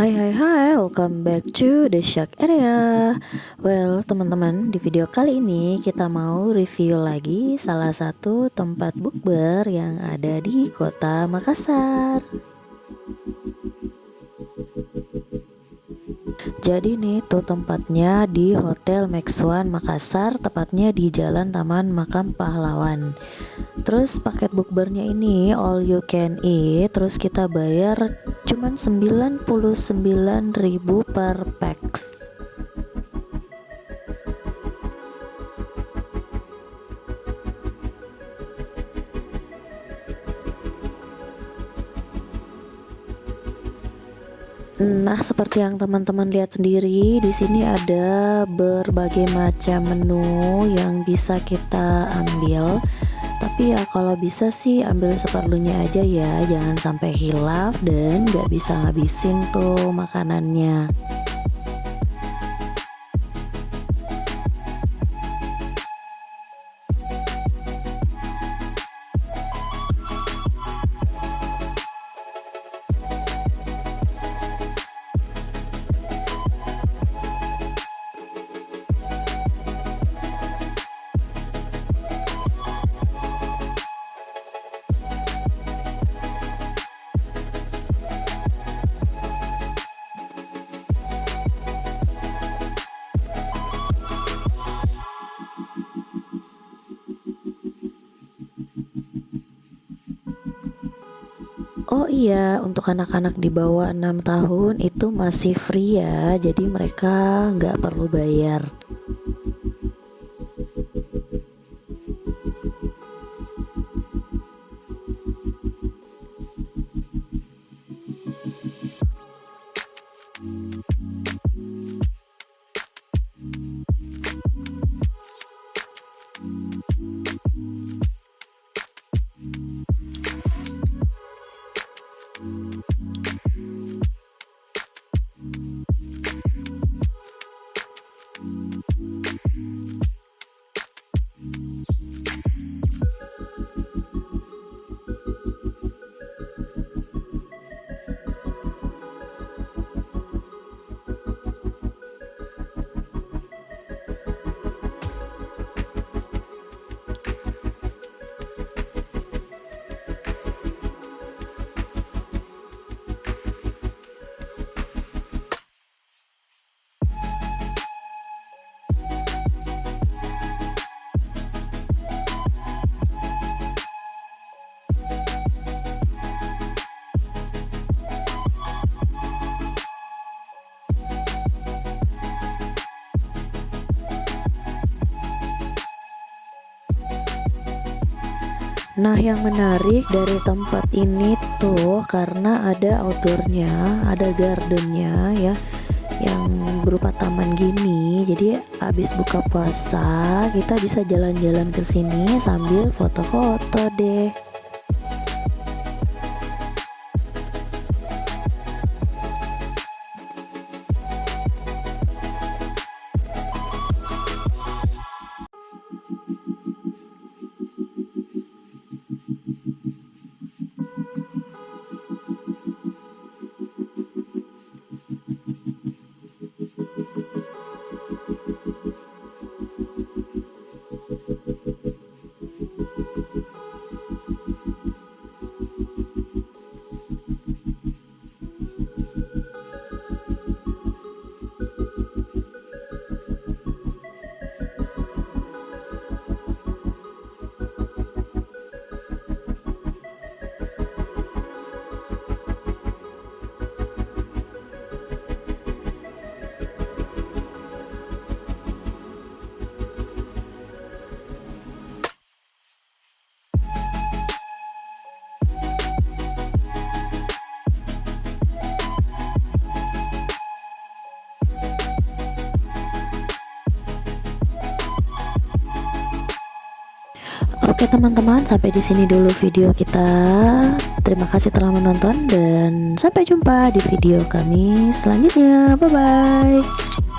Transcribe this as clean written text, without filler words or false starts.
Hai hai hai, welcome back to the Shark Area. Well, teman-teman, di video kali ini kita mau review lagi salah satu tempat bukber yang ada di kota Makassar. Jadi nih tuh tempatnya di Hotel Max One Makassar, tepatnya di Jalan Taman Makam Pahlawan. Terus paket bukbernya ini all you can eat, terus kita bayar cuman 99.000 per pax. Nah, seperti yang teman-teman lihat sendiri, di sini ada berbagai macam menu yang bisa kita ambil. Tapi ya kalau bisa sih ambil seperlunya aja ya, jangan sampai hilaf dan nggak bisa habisin tuh makanannya. Oh iya, untuk anak-anak di bawah 6 tahun itu masih free ya, jadi mereka nggak perlu bayar. Nah, yang menarik dari tempat ini tuh karena ada outdoornya, ada gardennya ya, yang berupa taman gini. Jadi habis buka puasa kita bisa jalan-jalan ke sini sambil foto-foto deh. Oke teman-teman, sampai di sini dulu video kita. Terima kasih telah menonton dan sampai jumpa di video kami selanjutnya. Bye bye.